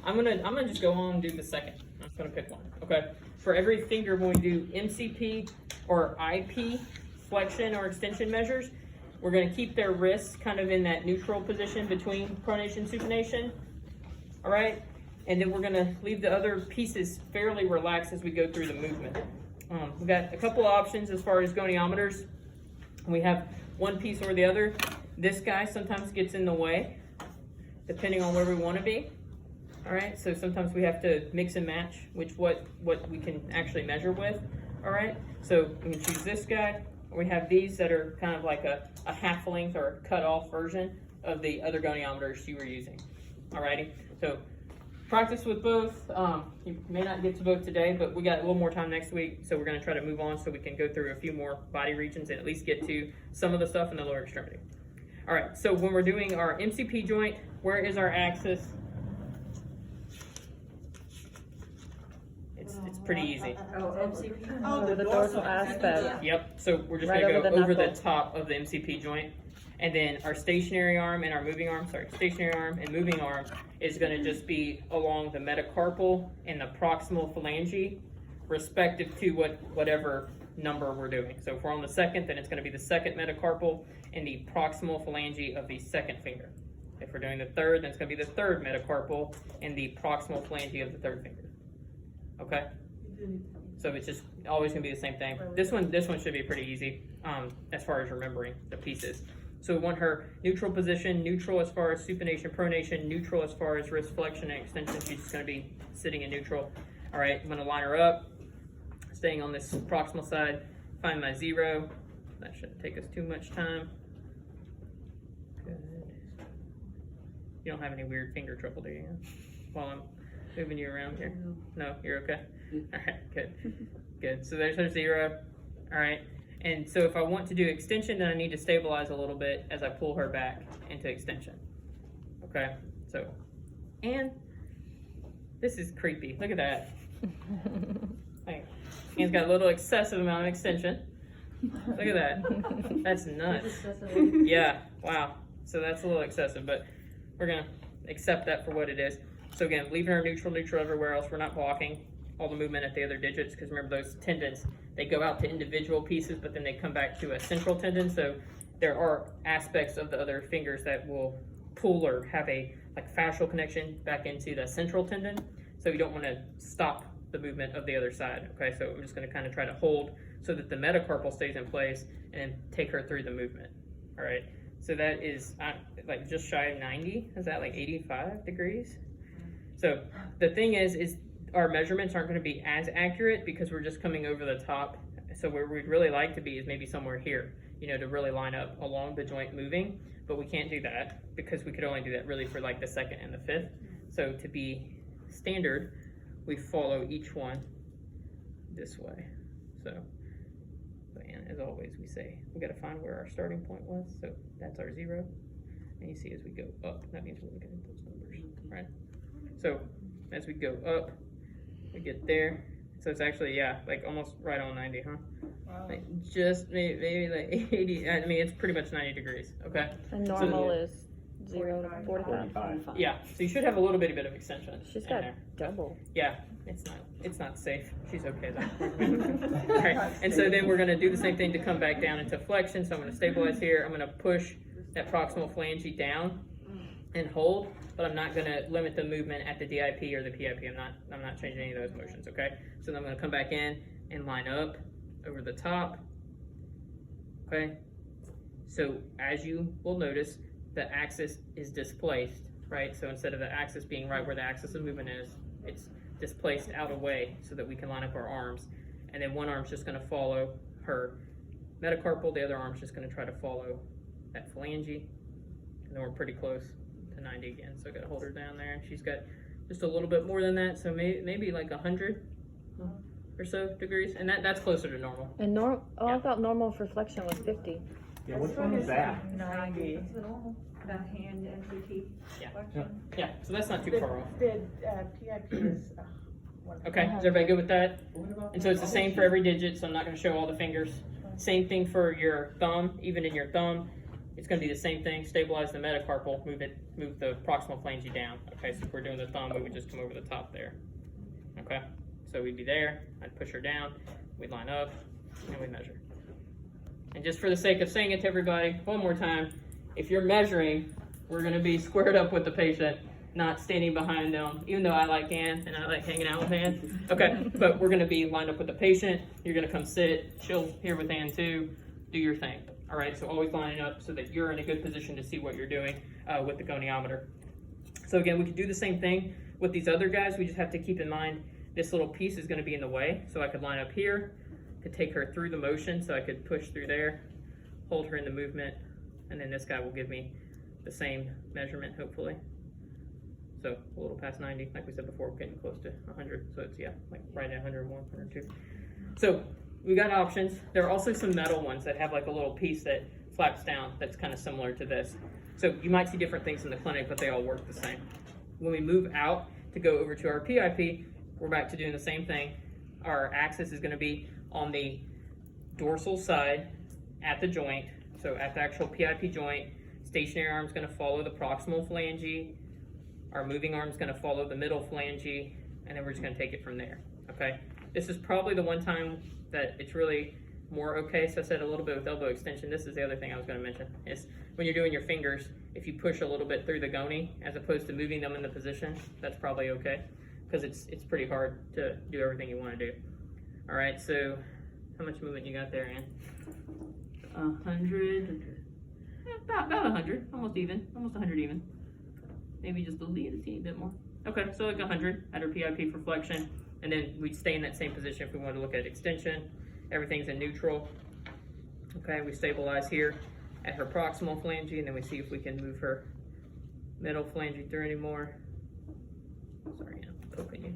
I'm gonna just go on and do the second. I'm just gonna pick one. Okay. For every finger, when we do MCP or IP flexion or extension measures, we're gonna keep their wrists kind of in that neutral position between pronation, supination. All right. And then we're gonna leave the other pieces fairly relaxed as we go through the movement. We've got a couple of options as far as goniometers. We have one piece or the other. This guy sometimes gets in the way, depending on where we want to be. All right, so sometimes we have to mix and match what we can actually measure with. All right, so we can choose this guy. We have these that are kind of like a half length or a cut off version of the other goniometers you were using. All righty, so practice with both. You may not get to both today, but we got a little more time next week, so we're going to try to move on so we can go through a few more body regions and at least get to some of the stuff in the lower extremity. All right, so when we're doing our MCP joint, where is our axis? It's pretty easy. MCP. Oh, the dorsal aspect. Yep, so we're just going to go over the top of the MCP joint. And then our stationary arm and our moving arm, stationary arm and moving arm is going to just be along the metacarpal and the proximal phalange, respective to whatever number we're doing. So if we're on the second, then it's going to be the second metacarpal and the proximal phalange of the second finger. If we're doing the third, then it's going to be the third metacarpal and the proximal phalange of the third finger. Okay? So it's just always going to be the same thing. This one should be pretty easy as far as remembering the pieces. So we want her neutral position, neutral as far as supination, pronation, neutral as far as wrist flexion and extension. She's just going to be sitting in neutral. All right, I'm going to line her up, staying on this proximal side, find my 0. That shouldn't take us too much time. Good. You don't have any weird finger trouble, do you? While I'm moving you around here? No, you're okay? All right, good. Good. So there's her 0. All right. And so if I want to do extension, then I need to stabilize a little bit as I pull her back into extension. Okay, so, and this is creepy. Look at that. Like, hand's got a little excessive amount of extension. Look at that. That's nuts. Yeah, wow. So that's a little excessive, but we're gonna accept that for what it is. So again, leaving her neutral everywhere else. We're not blocking all the movement at the other digits, because remember those tendons, they go out to individual pieces, but then they come back to a central tendon. So there are aspects of the other fingers that will pull or have a like fascial connection back into the central tendon. So you don't want to stop the movement of the other side. Okay, so I'm just going to kind of try to hold so that the metacarpal stays in place and then take her through the movement. All right, so that is like just shy of 90. Is that like 85 degrees? So the thing is our measurements aren't going to be as accurate because we're just coming over the top. So where we'd really like to be is maybe somewhere here, you know, to really line up along the joint moving, but we can't do that because we could only do that really for like the second and the fifth. So to be standard, we follow each one this way. So, and as always, we say, we got to find where our starting point was. So that's our 0. And you see as we go up, that means we're looking at those numbers, right? So as we go up, we get there. So it's actually, yeah, like almost right on 90, huh? Wow. Like just maybe like 80. I mean, it's pretty much 90 degrees, okay? And normal is 0 to 45. Yeah, so you should have a little bit of extension. She's got double. Yeah, it's not safe. She's okay though. All right, and so then we're gonna do the same thing to come back down into flexion. So I'm gonna stabilize here. I'm gonna push that proximal phalange down and hold, but I'm not gonna limit the movement at the DIP or the PIP. I'm not changing any of those motions, okay? So then I'm gonna come back in and line up over the top, okay? So as you will notice, the axis is displaced, right? So instead of the axis being right where the axis of movement is, it's displaced out away so that we can line up our arms. And then one arm's just gonna follow her metacarpal, the other arm's just gonna try to follow that phalange. And then we're pretty close to 90 again. So I gotta hold her down there. And she's got just a little bit more than that. So maybe like 100 or so degrees. And that's closer to normal. And yeah. I thought normal for flexion was 50. Yeah, which one is that? 90. The hand MCT. Yeah, so that's not too far off. The PIP is Okay, is everybody good with that? And so it's the same for every digit, so I'm not going to show all the fingers. Same thing for your thumb, even in your thumb. it's gonna be the same thing, stabilize the metacarpal, move the proximal phalange down. Okay, so if we're doing the thumb, we would just come over the top there. Okay, so we'd be there, I'd push her down, we'd line up, and we'd measure. And just for the sake of saying it to everybody, one more time, if you're measuring, we're gonna be squared up with the patient, not standing behind them, even though I like Ann and I like hanging out with Ann. Okay, but we're gonna be lined up with the patient, you're gonna come sit, she'll here with Ann too, do your thing. All right, so always lining up so that you're in a good position to see what you're doing with the goniometer. So again, we could do the same thing with these other guys, we just have to keep in mind this little piece is gonna be in the way, so I could line up here, could take her through the motion, so I could push through there, hold her in the movement, and then this guy will give me the same measurement, hopefully. So a little past 90, like we said before, we're getting close to 100, so it's, yeah, like right at 101, 102. So we got options. There are also some metal ones that have like a little piece that flaps down that's kind of similar to this. So you might see different things in the clinic, but they all work the same. When we move out to go over to our PIP, we're back to doing the same thing. Our axis is going to be on the dorsal side at the joint, so at the actual PIP joint. Stationary arm is going to follow the proximal phalange. Our moving arm is going to follow the middle phalange, and then we're just going to take it from there. Okay. This is probably the one time that it's really more okay. So I said a little bit with elbow extension. This is the other thing I was going to mention is when you're doing your fingers, if you push a little bit through the Goni as opposed to moving them in the position, that's probably okay because it's pretty hard to do everything you want to do. All right. So how much movement you got there, Ann? 100. About 100, almost even, almost 100 even. Maybe just a teeny bit more. Okay, so like 100 at our PIP for flexion, and then we'd stay in that same position if we wanted to look at extension. Everything's in neutral. Okay, we stabilize here at her proximal phalange, and then we see if we can move her middle phalange through anymore. Sorry, I'm poking you.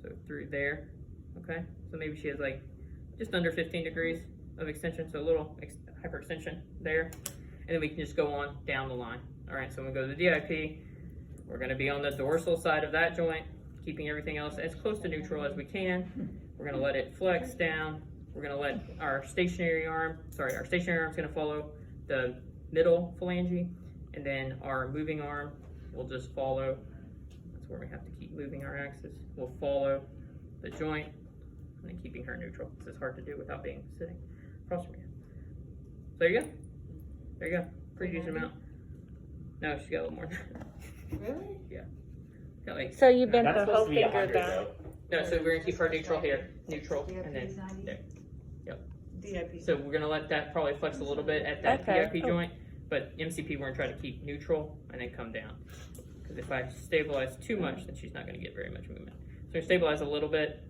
So through there, okay? So maybe she has like just under 15 degrees of extension, so a little hyperextension there. And then we can just go on down the line. All right, so when we go to the DIP, we're gonna be on the dorsal side of that joint, keeping everything else as close to neutral as we can. We're gonna let it flex down. We're gonna let our stationary arm is gonna follow the middle phalange, and then our moving arm will just follow, that's where we have to keep moving our axis, will follow the joint, and then keeping her neutral. This is hard to do without being sitting across from you. So there you go. There you go. Pretty decent amount. No, she got a little more. Really? Yeah. Got like, So you bent That's the supposed whole to be finger 100 down. though. no, so we're gonna keep her neutral here, neutral, and then there. DIP. So we're gonna let that probably flex a little bit at that Okay. PIP joint, but MCP we're gonna try to keep neutral and then come down. Because if I stabilize too much, then she's not gonna get very much movement. So stabilize a little bit,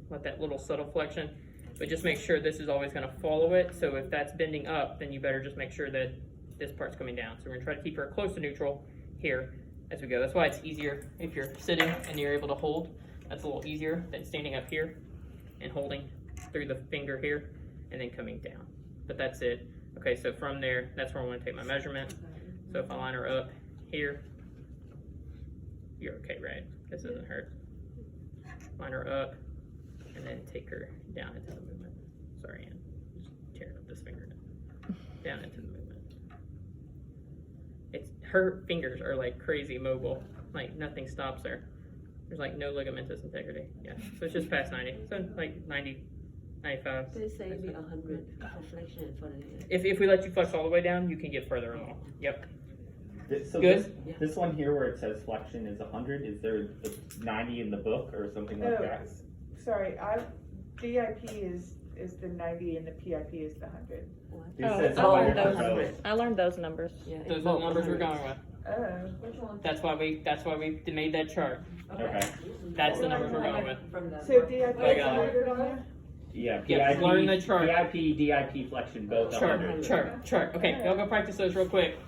let that little subtle flexion, but just make sure this is always gonna follow it. So if that's bending up, then you better just make sure that this part's coming down. So we're gonna try to keep her close to neutral here as we go. That's why it's easier if you're sitting and you're able to hold. That's a little easier than standing up here and holding through the finger here and then coming down. But that's it. Okay, so from there, that's where I want to take my measurement. So if I line her up here, you're okay, right? This doesn't hurt. Line her up and then take her down into the movement. Sorry, Ann. Just tearing up this finger down into the movement. Her fingers are like crazy mobile. Like nothing stops her. There's like no ligamentous integrity. Yeah, so it's just past 90. So like 90, 95. They say it'd be 100 flexion in front of you. If we let you flex all the way down, you can get further along. Yep. So Good. this one here where it says flexion is 100, is there a 90 in the book or something like that? Sorry, DIP is the 90 and the PIP is the 100. This Oh, says I 100 learned for those. both. I learned those numbers. Yeah, Those are the numbers we're going with. Oh. Which one? That's why we made that chart. Okay. That's the numbers we're going with. So DIP I is got it. 100 on there? Yeah, Yeah, PIP, learn the chart. PIP, DIP flexion, both 100. Chart. Okay, y'all go practice those real quick.